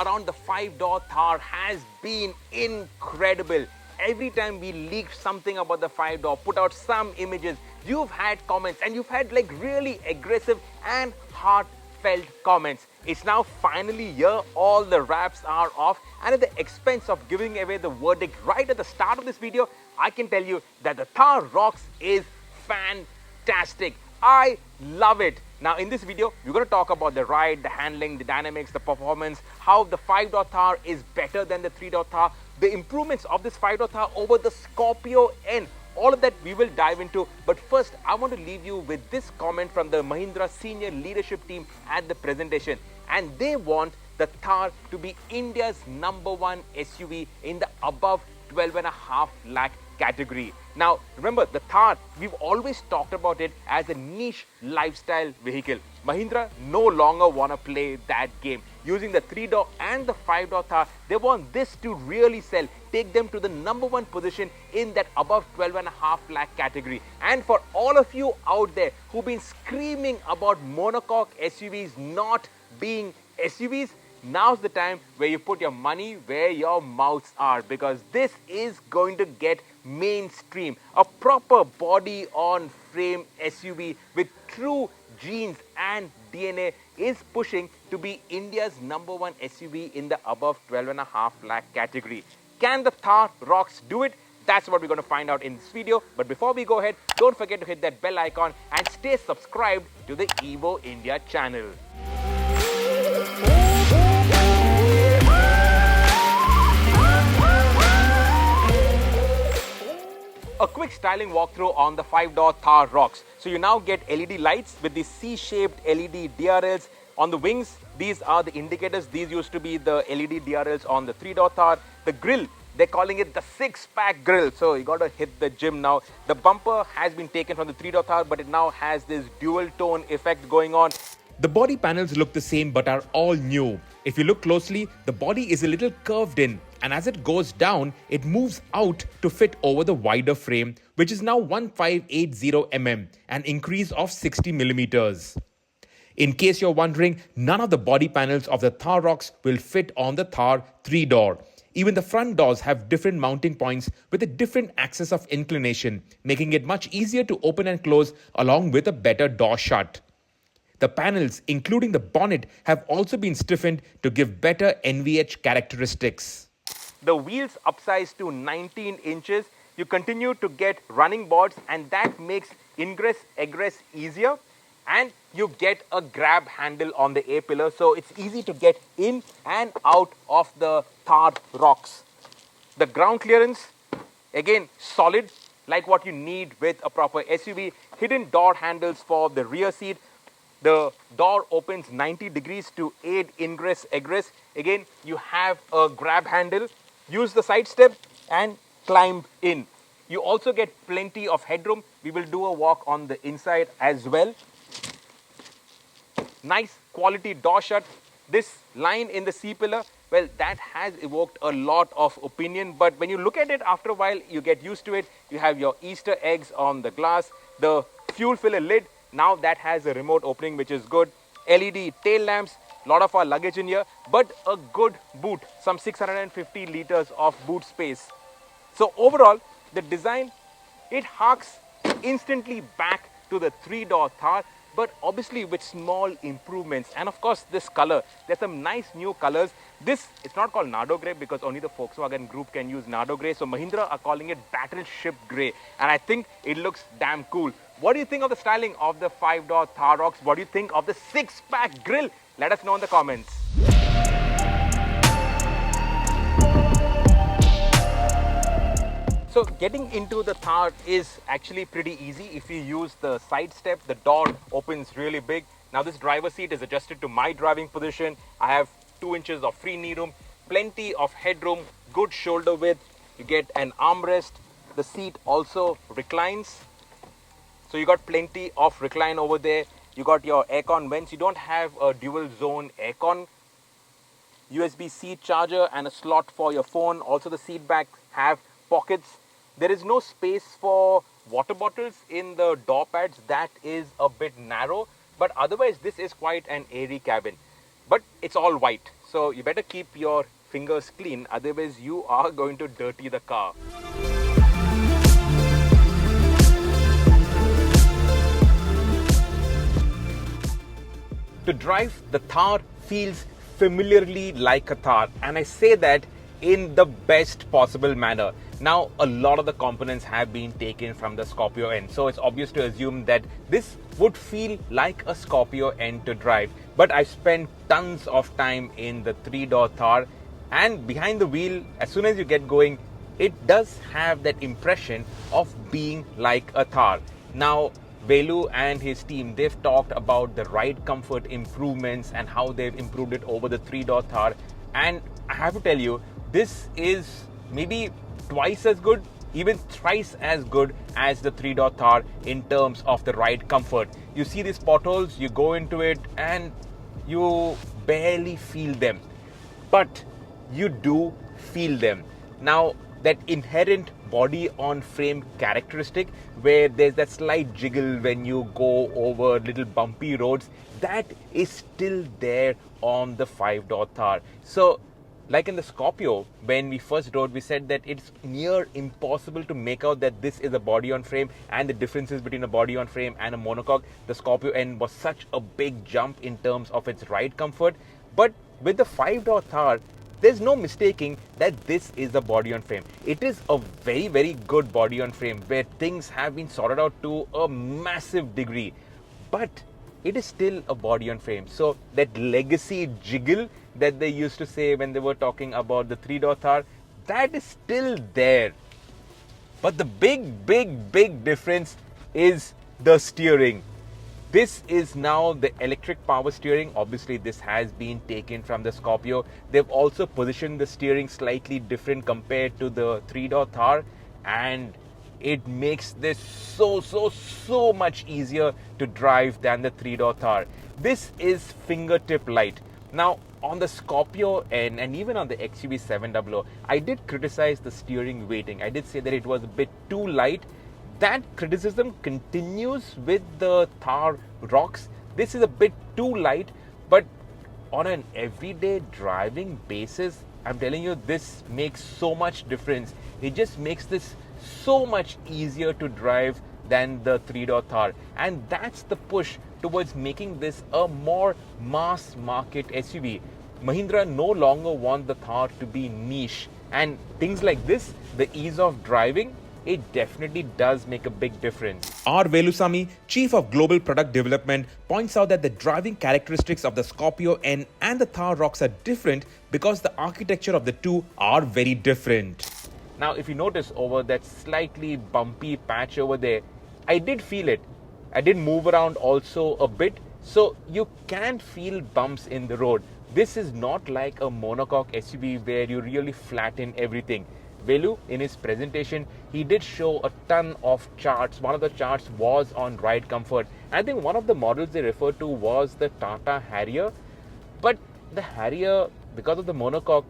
around the 5-door Thar has been incredible. Every time we leaked something about the 5-door, put out some images, you've had comments and you've had like really aggressive and heartfelt comments. It's now finally here, all the wraps are off, and at the expense of giving away the verdict right at the start of this video, I can tell you that the Thar Roxx is fantastic. I love it. Now in this video, we're going to talk about the ride, the handling, the dynamics, the performance, how the 5-door Thar is better than the 3-door Thar, the improvements of this 5-door Thar over the Scorpio N. All of that we will dive into. But first, I want to leave you with this comment from the Mahindra senior leadership team at the presentation. And they want the Thar to be India's #1 SUV in the above 12.5 lakh category. Now, remember the Thar, we've always talked about it as a niche lifestyle vehicle. Mahindra no longer want to play that game. Using the 3-door and the 5-door Thar, they want this to really sell, take them to the #1 position in that above 12.5 lakh category. And for all of you out there who've been screaming about monocoque SUVs not being SUVs, now's the time where you put your money where your mouths are, because this is going to get mainstream. A proper body on frame SUV with true genes and DNA is pushing to be India's #1 SUV in the above 12.5 lakh category. Can the Thar Roxx do it? That's what we're going to find out in this video. But before we go ahead, don't forget to hit that bell icon and stay subscribed to the Evo India channel. A quick styling walkthrough on the 5-door Thar Roxx. So you now get LED lights with the C-shaped LED DRLs on the wings. These are the indicators. These used to be the LED DRLs on the 3-door Thar. The grille, they're calling it the 6-pack grille. So you got to hit the gym now. The bumper has been taken from the 3-door Thar, but it now has this dual tone effect going on. The body panels look the same but are all new. If you look closely, the body is a little curved in, and as it goes down, it moves out to fit over the wider frame, which is now 1580 mm, an increase of 60 millimeters. In case you're wondering, none of the body panels of the Thar Roxx will fit on the Thar 3-door. Even the front doors have different mounting points with a different axis of inclination, making it much easier to open and close along with a better door shut. The panels, including the bonnet, have also been stiffened to give better NVH characteristics. The wheels upsized to 19 inches. You continue to get running boards, and that makes ingress, egress easier. And you get a grab handle on the A-pillar, so it's easy to get in and out of the Thar Roxx. The ground clearance, again, solid, like what you need with a proper SUV. Hidden door handles for the rear seat. The door opens 90 degrees to aid ingress, egress. Again, you have a grab handle. Use the side step and climb in. You also get plenty of headroom. We will do a walk on the inside as well. Nice quality door shut. This line in the C-pillar, well, that has evoked a lot of opinion. But when you look at it after a while, you get used to it. You have your Easter eggs on the glass. The fuel filler lid, now that has a remote opening, which is good. LED tail lamps, lot of our luggage in here, but a good boot, some 650 liters of boot space. So overall, the design, it harks instantly back to the 3-door Thar, but obviously with small improvements. And of course, this color, there's some nice new colors. This, it's not called Nardo Grey because only the Volkswagen group can use Nardo Grey. So Mahindra are calling it Battleship Grey. And I think it looks damn cool. What do you think of the styling of the 5-door Thar Roxx? What do you think of the 6-pack grille? Let us know in the comments. So getting into the Thar is actually pretty easy. If you use the side step, the door opens really big. Now this driver's seat is adjusted to my driving position. I have 2 inches of free knee room, plenty of headroom, good shoulder width. You get an armrest. The seat also reclines. So you got plenty of recline over there. You got your aircon vents. You don't have a dual zone aircon. USB-C charger and a slot for your phone. Also the seat back have pockets. There is no space for water bottles in the door pads. That is a bit narrow. But otherwise this is quite an airy cabin. but it's all white. So you better keep your fingers clean, otherwise you are going to dirty the car. To drive, the Thar feels familiarly like a Thar, and I say that in the best possible manner. Now, a lot of the components have been taken from the Scorpio N, so it's obvious to assume that this would feel like a Scorpio N to drive. But I've spent tons of time in the three-door Thar, and behind the wheel, as soon as you get going, it does have that impression of being like a Thar. Now, Velu and his team, they've talked about the ride comfort improvements and how they've improved it over the three-door Thar. And I have to tell you, this is maybe twice as good, even thrice as good as the three-door Thar in terms of the ride comfort. You see these potholes, you go into it and you barely feel them. But you do feel them. Now, that inherent body on frame characteristic where there's that slight jiggle when you go over little bumpy roads, that is still there on the five-door Thar. So like in the Scorpio, when we first rode, we said that it's near impossible to make out that this is a body on frame and the differences between a body on frame and a monocoque. The Scorpio N was such a big jump in terms of its ride comfort. But with the five-door Thar, there's no mistaking that this is a body on frame. It is a very, very good body on frame where things have been sorted out to a massive degree. But it is still a body on frame. So that legacy jiggle that they used to say when they were talking about the three-door Thar, that is still there. But the big difference is the steering. This is now the electric power steering. Obviously, this has been taken from the Scorpio. They've also positioned the steering slightly different compared to the three-door Thar, and it makes this so much easier to drive than the three-door Thar. This is fingertip light. Now, on the Scorpio N and even on the XUV 700, I did criticize the steering weighting. I did say that it was a bit too light. That criticism continues with the Thar Roxx. This is a bit too light, but on an everyday driving basis, I'm telling you, this makes so much difference. It just makes this so much easier to drive than the three-door Thar. And that's the push towards making this a more mass market SUV. Mahindra no longer wants the Thar to be niche. And things like this, the ease of driving, it definitely does make a big difference. R. Velusamy, Chief of Global Product Development, points out that the driving characteristics of the Scorpio N and the Thar Roxx are different because the architecture of the two are very different. Now, if you notice over that slightly bumpy patch over there, I did feel it. I did move around also a bit, so you can feel bumps in the road. This is not like a monocoque SUV where you really flatten everything. Velu, in his presentation, he did show a ton of charts. One of the charts was on ride comfort. I think one of the models they referred to was the Tata Harrier. But the Harrier, because of the monocoque,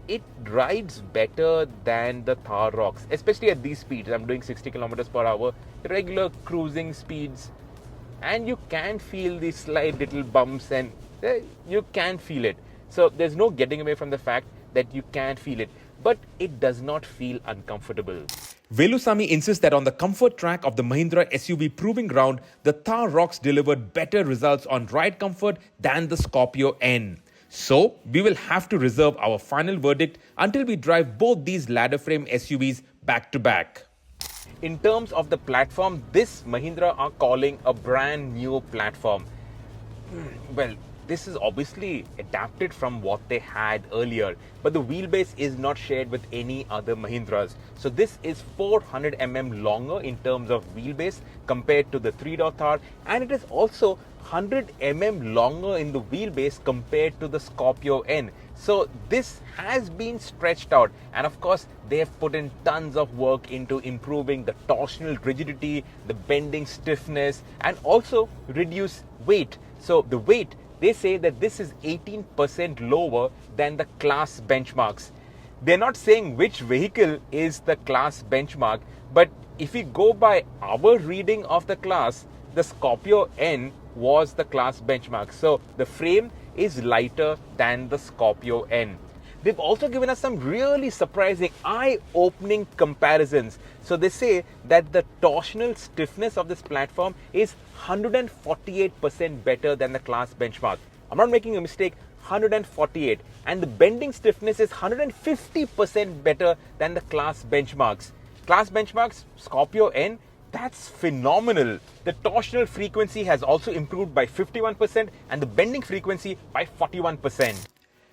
it rides better than the Thar Roxx, especially at these speeds. I'm doing 60 kilometers per hour, regular cruising speeds, and you can feel these slight little bumps, and you can feel it. So there's no getting away from the fact that you can feel it, but it does not feel uncomfortable. Velusamy insists that on the comfort track of the Mahindra SUV Proving Ground, the Thar Roxx delivered better results on ride comfort than the Scorpio N. So, we will have to reserve our final verdict until we drive both these ladder frame SUVs back to back. In terms of the platform, this Mahindra are calling a brand new platform. Well, this is obviously adapted from what they had earlier, but the wheelbase is not shared with any other Mahindras. So this is 400 mm longer in terms of wheelbase compared to the three-door Thar, and it is also 100 mm longer in the wheelbase compared to the Scorpio N. So this has been stretched out, and of course they have put in tons of work into improving the torsional rigidity, the bending stiffness, and also reduce weight. So the weight, they say that this is 18% lower than the class benchmarks. They're not saying which vehicle is the class benchmark, but if we go by our reading of the class, the Scorpio N was the class benchmark. So the frame is lighter than the Scorpio N. They've also given us some really surprising, eye-opening comparisons. So they say that the torsional stiffness of this platform is 148% better than the class benchmark. I'm not making a mistake, 148. And the bending stiffness is 150% better than the class benchmarks. Class benchmarks, Scorpio N, that's phenomenal. The torsional frequency has also improved by 51% and the bending frequency by 41%.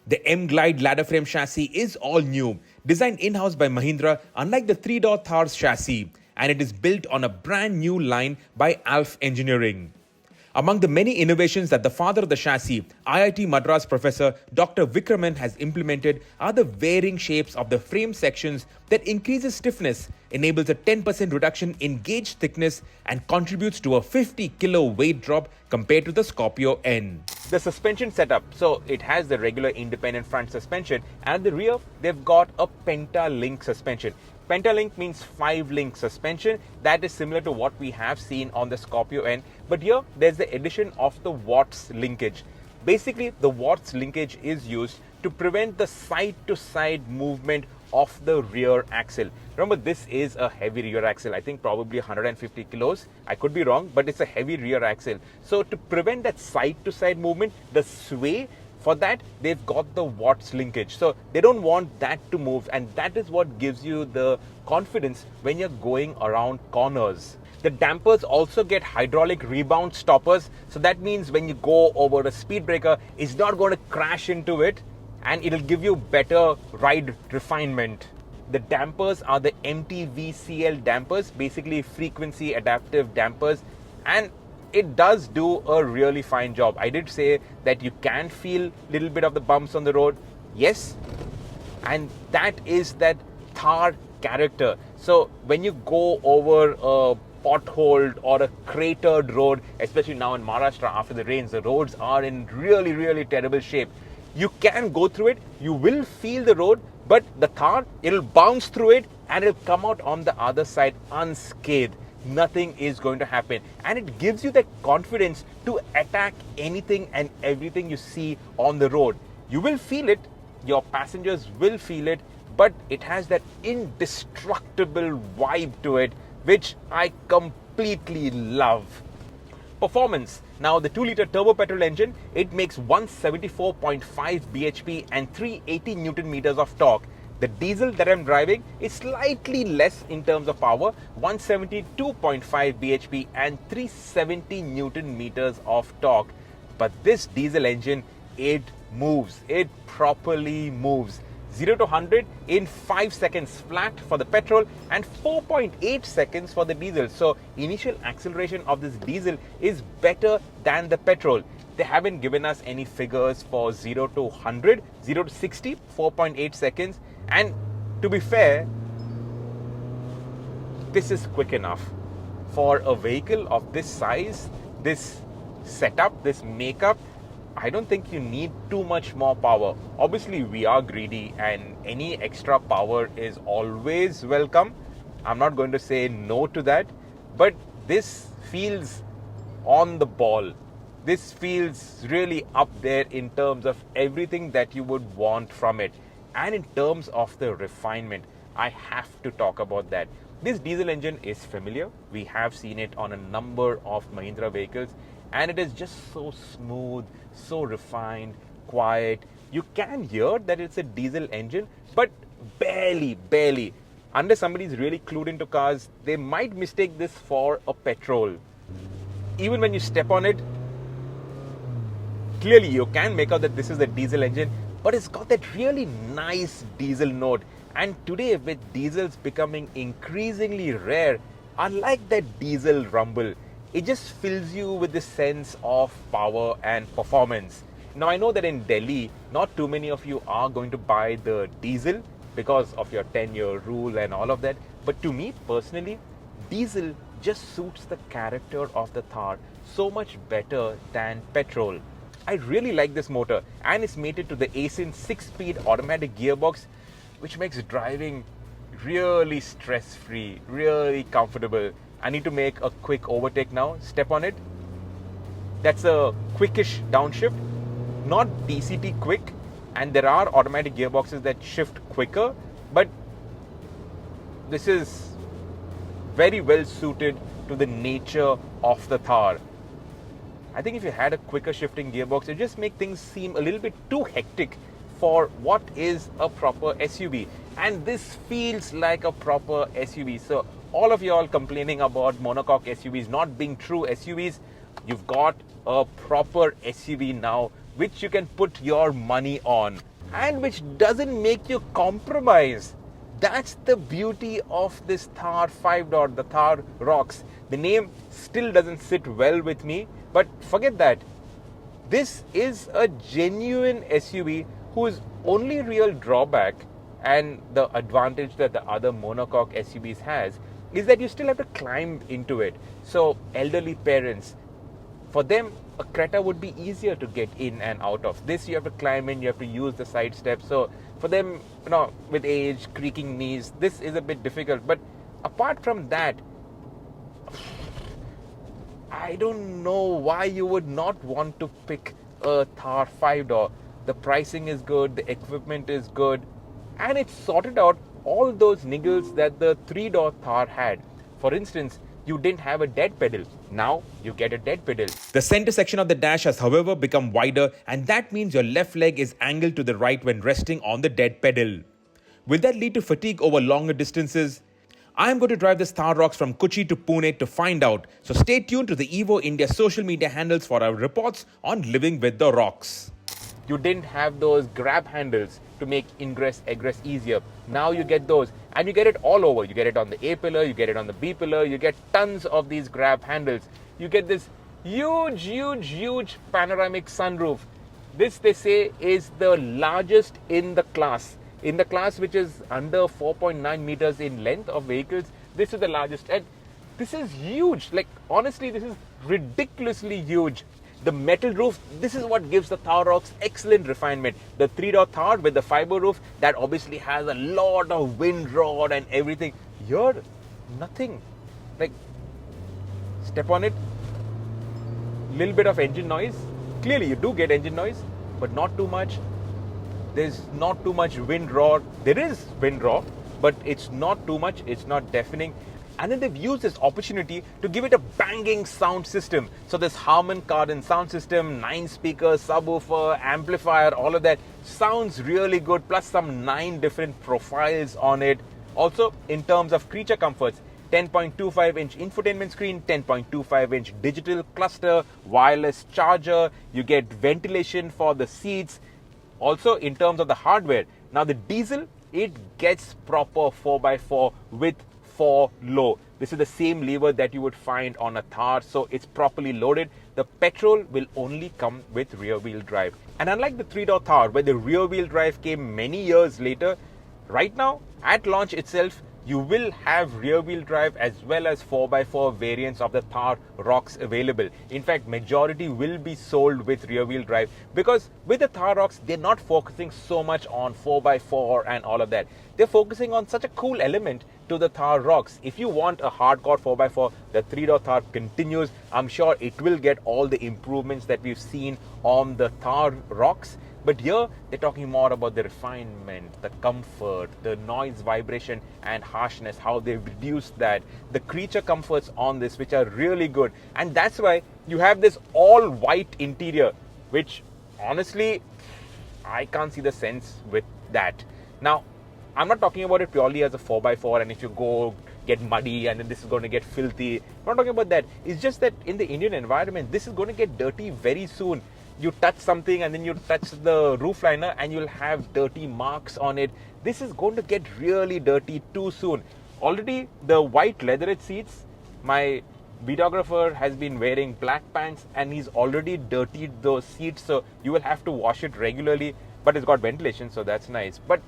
The M-Glide ladder frame chassis is all new, designed in-house by Mahindra, unlike the three-door Thar's chassis, and it is built on a brand new line by Alf Engineering. Among the many innovations that the father of the chassis, IIT Madras professor Dr. Vikraman has implemented are the varying shapes of the frame sections that increases stiffness, enables a 10% reduction in gauge thickness and contributes to a 50 kilo weight drop compared to the Scorpio N. The suspension setup, so it has the regular independent front suspension, and at the rear they've got a Penta-link suspension. Penta-link means 5-link suspension. That is similar to what we have seen on the Scorpio N, but here there's the addition of the Watts linkage. Basically, the Watts linkage is used to prevent the side-to-side movement of the rear axle. Remember, this is a heavy rear axle, I think probably 150 kilos. I could be wrong, but it's a heavy rear axle. So to prevent that side-to-side movement, the sway, for that, they've got the Watts linkage. So they don't want that to move, and that is what gives you the confidence when you're going around corners. The dampers also get hydraulic rebound stoppers. So that means when you go over a speed breaker, it's not going to crash into it, and it'll give you better ride refinement. The dampers are the MTVCL dampers, basically frequency adaptive dampers, and it does do a really fine job. I did say that you can feel a little bit of the bumps on the road. Yes. And that is that Thar character. So when you go over a potholed or a cratered road, especially now in Maharashtra after the rains, the roads are in really, really terrible shape. You can go through it. You will feel the road, but the Thar, it'll bounce through it and it'll come out on the other side unscathed. Nothing is going to happen, and it gives you the confidence to attack anything and everything you see on the road. You will feel it, your passengers will feel it, but it has that indestructible vibe to it, which I completely love. Performance. Now the 2-liter turbo petrol engine, it makes 174.5 bhp and 380 newton meters of torque. The diesel that I'm driving is slightly less in terms of power, 172.5 bhp and 370 newton meters of torque. But this diesel engine, it moves. It properly moves. 0 to 100 in 5 seconds flat for the petrol and 4.8 seconds for the diesel. So initial acceleration of this diesel is better than the petrol. They haven't given us any figures for 0 to 100, 0 to 60, 4.8 seconds. And to be fair, this is quick enough for a vehicle of this size, this setup, this makeup. I don't think you need too much more power. Obviously, we are greedy and any extra power is always welcome. I'm not going to say no to that, but this feels on the ball. This feels really up there in terms of everything that you would want from it. And in terms of the refinement, I have to talk about that. This diesel engine is familiar. We have seen it on a number of Mahindra vehicles, and it is just so smooth, so refined, quiet. You can hear that it's a diesel engine, but barely. Unless somebody is really clued into cars, they might mistake this for a petrol. Even when you step on it, clearly you can make out that this is a diesel engine, but it's got that really nice diesel note. And today, with diesels becoming increasingly rare, unlike that diesel rumble, it just fills you with this sense of power and performance. Now, I know that in Delhi, not too many of you are going to buy the diesel because of your 10-year rule and all of that. But to me personally, diesel just suits the character of the Thar so much better than petrol. I really like this motor, and it's mated to the ASIN 6-speed automatic gearbox, which makes driving really stress-free, really comfortable. I need to make a quick overtake now. Step on it. that's a quickish downshift, not DCT quick, and there are automatic gearboxes that shift quicker, but this is very well suited to the nature of the Thar. I think if you had a quicker shifting gearbox, it just make things seem a little bit too hectic for what is a proper SUV. And this feels like a proper SUV. So all of y'all complaining about monocoque SUVs not being true SUVs, you've got a proper SUV now, which you can put your money on and which doesn't make you compromise. That's the beauty of this Thar 5-door, the Thar Roxx. The name still doesn't sit well with me, but forget that. This is a genuine SUV whose only real drawback and the advantage that the other monocoque SUVs has is that you still have to climb into it. So elderly parents, for them, a Creta would be easier to get in and out of. This you have to climb in, you have to use the side steps. So for them, with age, creaking knees, this is a bit difficult. But apart from that, I don't know why you would not want to pick a Thar 5-door. The pricing is good, the equipment is good, and it's sorted out all those niggles that the 3-door Thar had. For instance, you didn't have a dead pedal. Now you get a dead pedal. The center section of the dash has, however, become wider, and that means your left leg is angled to the right when resting on the dead pedal. Will that lead to fatigue over longer distances? I am going to drive this Thar Roxx from Kochi to Pune to find out. So stay tuned to the Evo India social media handles for our reports on living with the Roxx. You didn't have those grab handles to make ingress egress easier. Now you get those, and you get it all over. You get it on the A pillar, you get it on the B pillar, you get tons of these grab handles. You get this huge panoramic sunroof. This, they say, is the largest in the class. In the class which is under 4.9 meters in length of vehicles, this is the largest. And this is huge. Like, honestly, this is ridiculously huge. The metal roof, this is what gives the Thar Roxx excellent refinement. The 3-door Thar with the fiber roof, that obviously has a lot of wind rod and everything. Here, nothing. Like, step on it, little bit of engine noise. Clearly, you do get engine noise, but not too much. There's not too much wind roar. There is wind roar, but it's not too much. It's not deafening. And then they've used this opportunity to give it a banging sound system. So this Harman Kardon sound system, 9 speakers, subwoofer, amplifier, all of that sounds really good. Plus some 9 different profiles on it. Also, in terms of creature comforts, 10.25-inch infotainment screen, 10.25-inch digital cluster, wireless charger. You get ventilation for the seats. Also, in terms of the hardware, now the diesel, it gets proper 4x4 with 4 low. This is the same lever that you would find on a Thar, so it's properly loaded. The petrol will only come with rear wheel drive. And unlike the 3-door Thar, where the rear wheel drive came many years later, right now at launch itself, you will have rear wheel drive as well as 4x4 variants of the Thar Roxx available. In fact, majority will be sold with rear wheel drive, because with the Thar Roxx, they're not focusing so much on 4x4 and all of that. They're focusing on such a cool element to the Thar Roxx. If you want a hardcore 4x4, the 3-door Thar continues. I'm sure it will get all the improvements that we've seen on the Thar Roxx. But here, they're talking more about the refinement, the comfort, the noise, vibration, and harshness, how they've reduced that. The creature comforts on this, which are really good. And that's why you have this all-white interior, which, honestly, I can't see the sense with that. Now, I'm not talking about it purely as a 4x4, and if you go get muddy and then this is going to get filthy. I'm not talking about that. It's just that in the Indian environment, this is going to get dirty very soon. You touch something and then you touch the roof liner and you'll have dirty marks on it. This is going to get really dirty too soon. Already the white leatherette seats, my videographer has been wearing black pants and he's already dirtied those seats, so you will have to wash it regularly, but it's got ventilation, so that's nice. But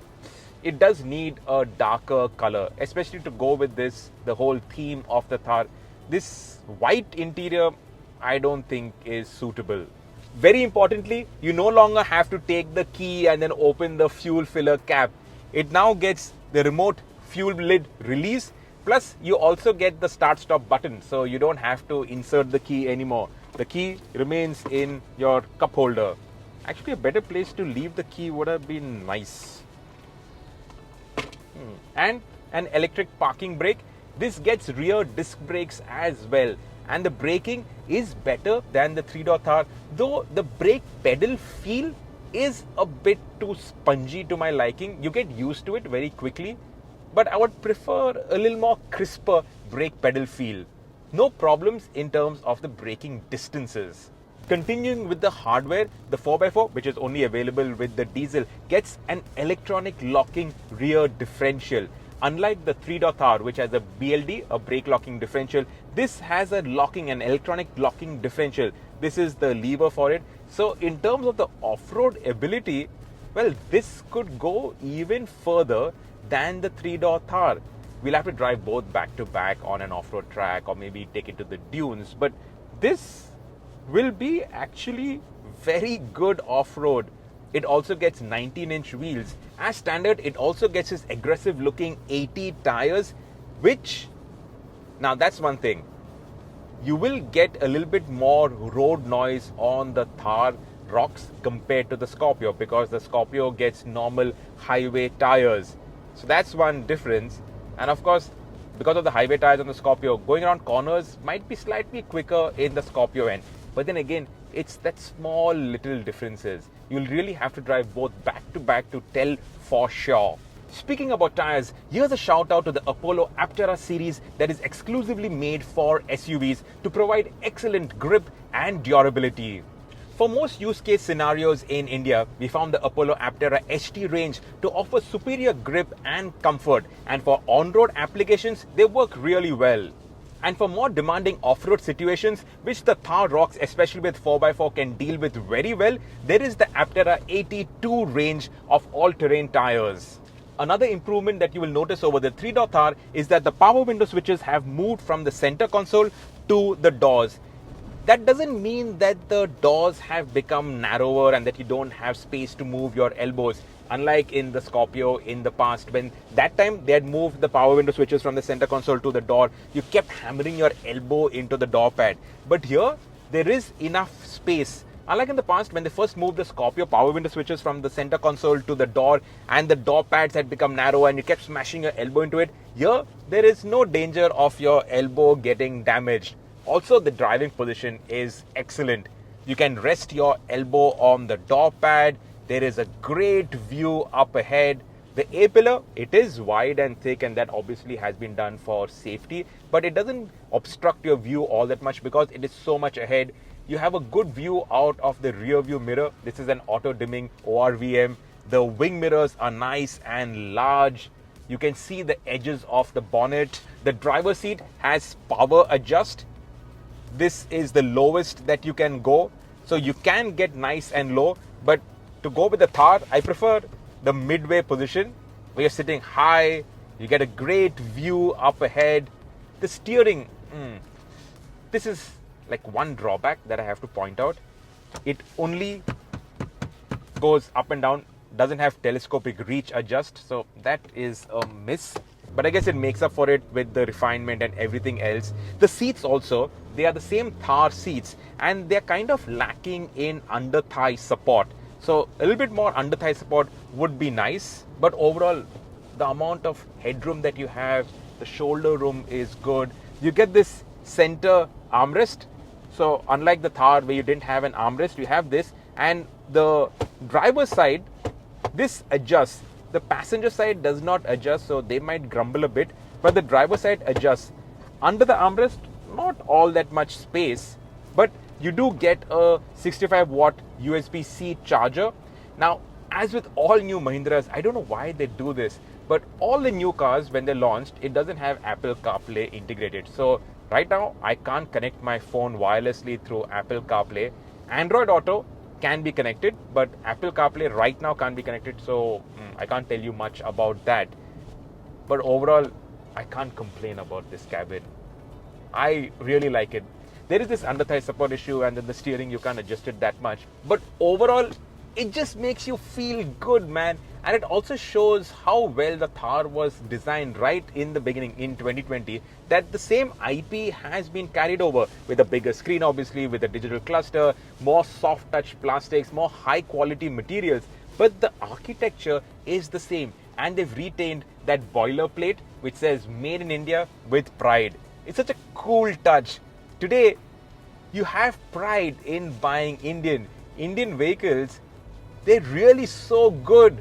it does need a darker color, especially to go with this, the whole theme of the Thar. This white interior, I don't think is suitable. Very importantly, you no longer have to take the key and then open the fuel filler cap. It now gets the remote fuel lid release. Plus, you also get the start-stop button, so you don't have to insert the key anymore. The key remains in your cup holder. Actually, a better place to leave the key would have been nice. And an electric parking brake. This gets rear disc brakes as well, and the braking is better than the 3-door Thar, though the brake pedal feel is a bit too spongy to my liking. You get used to it very quickly, but I would prefer a little more crisper brake pedal feel. No problems in terms of the braking distances. Continuing with the hardware, the 4x4, which is only available with the diesel, gets an electronic locking rear differential. Unlike the 3-door Thar, which has a BLD, a brake locking differential, this has an electronic locking differential. This is the lever for it. So in terms of the off-road ability, well, this could go even further than the 3-door Thar. We'll have to drive both back to back on an off-road track, or maybe take it to the dunes. But this will be actually very good off-road. It also gets 19-inch wheels. As standard, it also gets this aggressive looking 80 tires, which, now that's one thing. You will get a little bit more road noise on the Thar Roxx compared to the Scorpio, because the Scorpio gets normal highway tires. So that's one difference. And of course, because of the highway tires on the Scorpio, going around corners might be slightly quicker in the Scorpio end. But then again, it's that small little differences. You'll really have to drive both back to back to tell for sure. Speaking about tires, here's a shout out to the Apollo Aptera series that is exclusively made for SUVs to provide excellent grip and durability. For most use case scenarios in India, we found the Apollo Aptera HT range to offer superior grip and comfort, and for on-road applications, they work really well. And for more demanding off-road situations, which the Thar Roxx, especially with 4x4, can deal with very well, there is the Aptera 82 range of all-terrain tires. Another improvement that you will notice over the 3-door Thar is that the power window switches have moved from the center console to the doors. That doesn't mean that the doors have become narrower and that you don't have space to move your elbows. Unlike in the Scorpio in the past, when that time they had moved the power window switches from the center console to the door, you kept hammering your elbow into the door pad. But here, there is enough space. Unlike in the past, when they first moved the Scorpio power window switches from the center console to the door, and the door pads had become narrow and you kept smashing your elbow into it, here, there is no danger of your elbow getting damaged. Also, the driving position is excellent. You can rest your elbow on the door pad. There is a great view up ahead. The A-pillar, it is wide and thick, and that obviously has been done for safety, but it doesn't obstruct your view all that much because it is so much ahead. You have a good view out of the rear view mirror. This is an auto-dimming ORVM. The wing mirrors are nice and large. You can see the edges of the bonnet. The driver's seat has power adjust. This is the lowest that you can go. So you can get nice and low, but to go with the Thar, I prefer the midway position where you're sitting high. You get a great view up ahead. The steering, this is like one drawback that I have to point out. It only goes up and down, doesn't have telescopic reach adjust, so that is a miss. But I guess it makes up for it with the refinement and everything else. The seats also, they are the same Thar seats, and they're kind of lacking in under thigh support. So a little bit more under thigh support would be nice, but overall the amount of headroom that you have, the shoulder room is good. You get this center armrest. So unlike the Thar where you didn't have an armrest, you have this, and the driver's side, this adjusts. The passenger side does not adjust, so they might grumble a bit, but the driver's side adjusts. Under the armrest, not all that much space, but you do get a 65 watt USB-C charger. Now, as with all new Mahindras, I don't know why they do this, but all the new cars, when they're launched, it doesn't have Apple CarPlay integrated. So right now, I can't connect my phone wirelessly through Apple CarPlay. Android Auto can be connected, but Apple CarPlay right now can't be connected, so I can't tell you much about that. But overall, I can't complain about this cabin. I really like it. There is this under thigh support issue, and then the steering, you can't adjust it that much. But overall, It just makes you feel good, man. And it also shows how well the Thar was designed right in the beginning in 2020, that the same IP has been carried over with a bigger screen, obviously, with a digital cluster, more soft touch plastics, more high quality materials. But the architecture is the same, and they've retained that boilerplate which says made in India with pride. It's such a cool touch. Today, you have pride in buying Indian vehicles. They're really so good.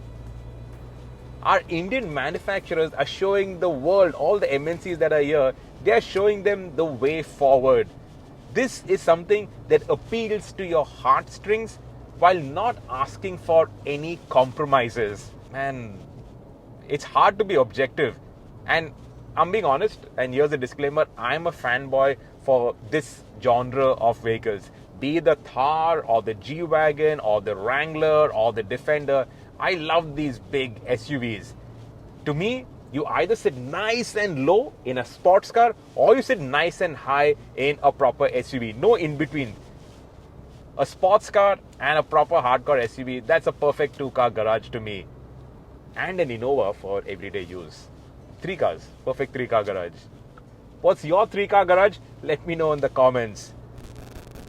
Our Indian manufacturers are showing the world, all the MNCs that are here, they are showing them the way forward. This is something that appeals to your heartstrings while not asking for any compromises. Man, it's hard to be objective. And I'm being honest, and here's a disclaimer, I'm a fanboy for this genre of vehicles. Be the Thar or the G-Wagon or the Wrangler or the Defender. I love these big SUVs. To me, you either sit nice and low in a sports car or you sit nice and high in a proper SUV. No in between. A sports car and a proper hardcore SUV, that's a perfect two-car garage to me. And an Innova for everyday use. 3 cars, perfect 3-car garage. What's your 3-car garage? Let me know in the comments.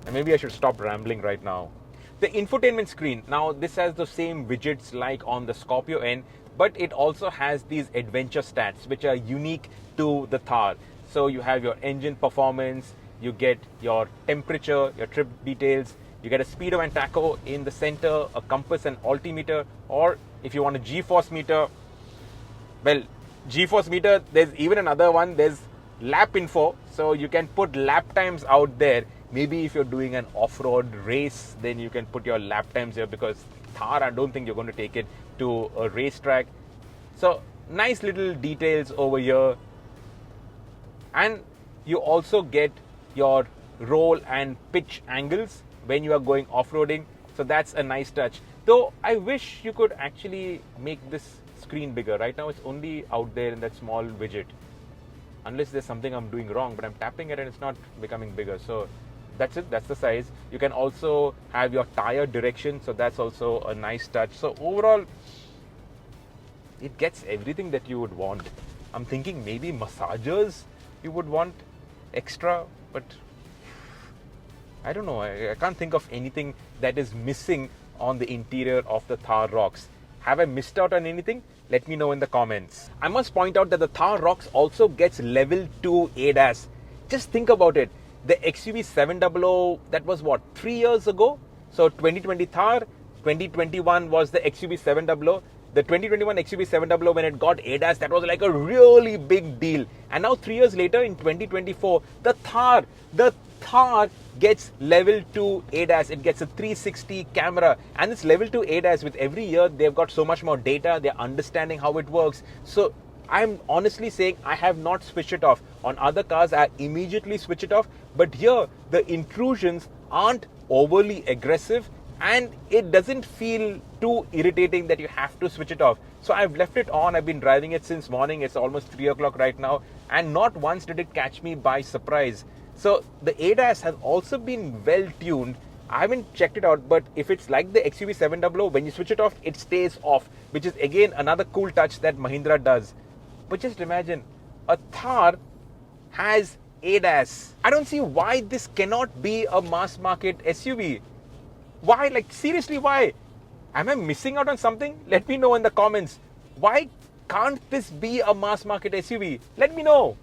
And maybe I should stop rambling right now. The infotainment screen, now this has the same widgets like on the Scorpio N, but it also has these adventure stats which are unique to the Thar. So you have your engine performance, you get your temperature, your trip details, you get a speedo and tacho in the center, a compass and altimeter, or if you want a G-force meter, well, G-force meter, there's even another one, there's lap info, so you can put lap times out there. Maybe if you're doing an off-road race, then you can put your lap times here, because Thar, I don't think you're going to take it to a racetrack. So nice little details over here. And you also get your roll and pitch angles when you are going off-roading. So that's a nice touch. Though I wish you could actually make this screen bigger. Right now it's only out there in that small widget. Unless there's something I'm doing wrong, but I'm tapping it and it's not becoming bigger. So that's it, that's the size. You can also have your tire direction, so that's also a nice touch. So overall, it gets everything that you would want. I'm thinking maybe massagers you would want extra, but I don't know. I can't think of anything that is missing on the interior of the Thar Roxx. Have I missed out on anything? Let me know in the comments. I must point out that the Thar Roxx also gets level 2 ADAS. Just think about it. The XUV700, that was what, 3 years ago? So 2020 Thar, 2021 was the XUV700. The 2021 XUV700, when it got ADAS, that was like a really big deal. And now 3 years later in 2024, the Thar gets level 2 ADAS. It gets a 360 camera, and this level 2 ADAS, with every year they've got so much more data, they're understanding how it works. So I'm honestly saying I have not switched it off. On other cars, I immediately switch it off. But here, the intrusions aren't overly aggressive, and it doesn't feel too irritating that you have to switch it off. So I've left it on. I've been driving it since morning. It's almost 3 o'clock right now, and not once did it catch me by surprise. So the ADAS has also been well tuned. I haven't checked it out, but if it's like the XUV700, when you switch it off, it stays off, which is again another cool touch that Mahindra does. But just imagine, a Thar has ADAS. I don't see why this cannot be a mass market SUV. Why? Like, seriously, why? Am I missing out on something? Let me know in the comments. Why can't this be a mass market SUV? Let me know.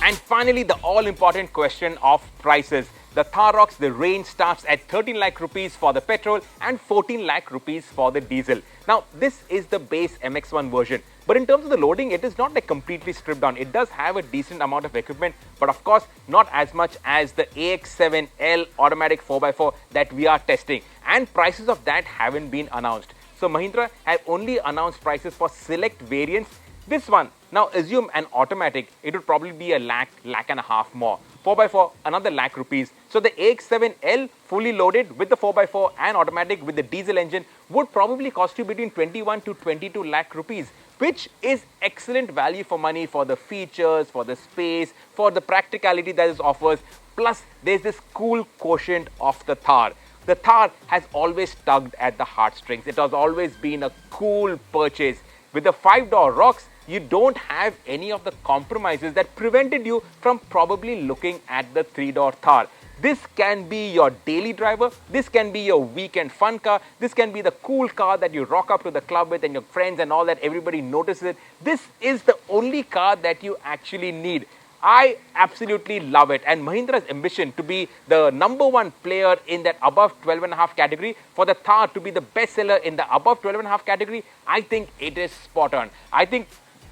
And finally, the all-important question of prices. The Thar Roxx, the range starts at 13 lakh rupees for the petrol and 14 lakh rupees for the diesel. Now, this is the base MX-1 version. But in terms of the loading, it is not like completely stripped down. It does have a decent amount of equipment, but of course, not as much as the AX7L automatic 4x4 that we are testing. And prices of that haven't been announced. So Mahindra have only announced prices for select variants. This one, now assume an automatic, it would probably be a lakh and a half more. 4x4, another lakh rupees. So the AX7L fully loaded with the 4x4 and automatic with the diesel engine would probably cost you between 21 to 22 lakh rupees. which is excellent value for money for the features, for the space, for the practicality that it offers. Plus, there's this cool quotient of the Thar. The Thar has always tugged at the heartstrings. It has always been a cool purchase. With the 5-door Roxx, you don't have any of the compromises that prevented you from probably looking at the 3-door Thar. This can be your daily driver, this can be your weekend fun car, this can be the cool car that you rock up to the club with and your friends and all that, everybody notices it. This is the only car that you actually need. I absolutely love it, and Mahindra's ambition to be the #1 player in that above 12.5 category, for the Thar to be the best seller in the above 12.5 category, I think it is spot on. I think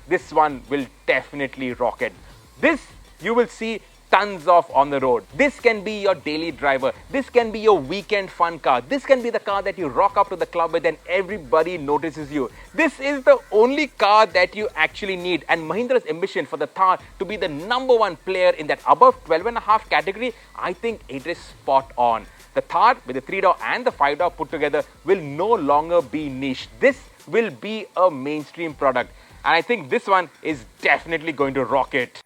this one will definitely rock it. This you will see tons of on the road. This can be your daily driver. This can be your weekend fun car. This can be the car that you rock up to the club with and everybody notices you. This is the only car that you actually need, and Mahindra's ambition for the Thar to be the #1 player in that above 12.5 category, I think it is spot on. The Thar with the 3-door and the 5-door put together will no longer be niche. This will be a mainstream product, and I think this one is definitely going to rock it.